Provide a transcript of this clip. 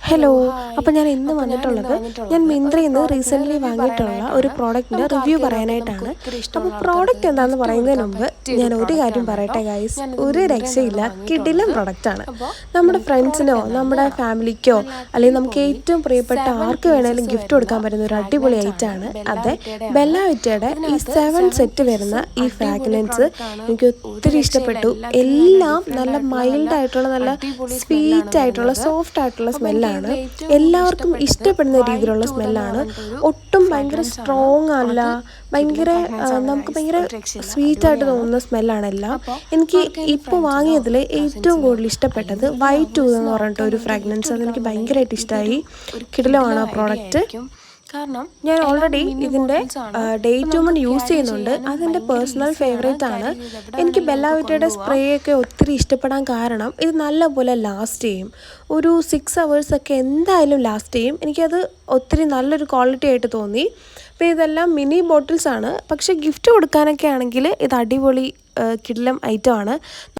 Hello, അപ്പോൾ ഞാൻ ഇന്ന് വന്നിട്ടുള്ളത് ഞാൻ മിന്ത്രയിൽ നിന്ന് റീസെൻ്റ്ലി വാങ്ങിയിട്ടുള്ള ഒരു പ്രോഡക്റ്റിൻ്റെ റിവ്യൂ പറയാനായിട്ടാണ്. അപ്പോൾ പ്രോഡക്റ്റ് എന്താണെന്ന് പറയുന്നതിന് മുമ്പ് ഞാൻ ഒരു കാര്യം പറയട്ടെ ഗൈസ്, ഒരു രക്ഷയില്ല, കിടിലൻ പ്രോഡക്റ്റാണ്. നമ്മുടെ ഫ്രണ്ട്സിനോ നമ്മുടെ ഫാമിലിക്കോ അല്ലെങ്കിൽ നമുക്ക് ഏറ്റവും പ്രിയപ്പെട്ട ആർക്ക് വേണമെങ്കിലും ഗിഫ്റ്റ് കൊടുക്കാൻ പറ്റുന്ന ഒരു അടിപൊളി ഐറ്റമാണ്. അതെ, ബെല്ല വിറ്റയുടെ ഈ 7 സെറ്റ് വരുന്ന ഈ ഫ്രാഗ്രൻസ് എനിക്ക് ഒത്തിരി ഇഷ്ടപ്പെട്ടു. എല്ലാം നല്ല മൈൽഡായിട്ടുള്ള, നല്ല സ്വീറ്റ് ആയിട്ടുള്ള, സോഫ്റ്റ് ആയിട്ടുള്ള സ്മെല്ലാണ്. എല്ലാവർക്കും ഇഷ്ടപ്പെടുന്ന രീതിയിലുള്ള സ്മെല്ലാണ്. ഒട്ടും ഭയങ്കര സ്ട്രോങ് അല്ല, നമുക്ക് ഭയങ്കര സ്വീറ്റ് ആയിട്ട് തോന്നുന്ന സ്മെല്ലാണ് എല്ലാം. എനിക്ക് ഇപ്പോൾ വാങ്ങിയതിൽ ഏറ്റവും കൂടുതൽ ഇഷ്ടപ്പെട്ടത് വൈറ്റ് ടൂത്ത് എന്ന് പറഞ്ഞിട്ട് ഒരു ഫ്രാഗ്രൻസ്. അതെനിക്ക് ഭയങ്കരമായിട്ട് ഇഷ്ടമായി. കിടിലമാണ് ആ പ്രോഡക്റ്റ്. കാരണം ഞാൻ ഓൾറെഡി ഇതിൻ്റെ ഡേറ്റ് വുമൺ യൂസ് ചെയ്യുന്നുണ്ട്. അതെൻ്റെ പേഴ്സണൽ ഫേവറേറ്റ് ആണ്. എനിക്ക് ബെല്ല വിറ്റയുടെ സ്പ്രേ ഒക്കെ ഒത്തിരി ഇഷ്ടപ്പെടാൻ കാരണം ഇത് നല്ലപോലെ ലാസ്റ്റ് ചെയ്യും. ഒരു 6 hours ഒക്കെ എന്തായാലും ലാസ്റ്റ് ചെയ്യും. എനിക്കത് ഒത്തിരി നല്ലൊരു ക്വാളിറ്റി ആയിട്ട് തോന്നി. അപ്പോൾ ഇതെല്ലാം മിനി ബോട്ടിൽസ് ആണ്. പക്ഷേ ഗിഫ്റ്റ് കൊടുക്കാനൊക്കെ ആണെങ്കിൽ ഇത് അടിപൊളി കിടിലം ഐറ്റമാണ്.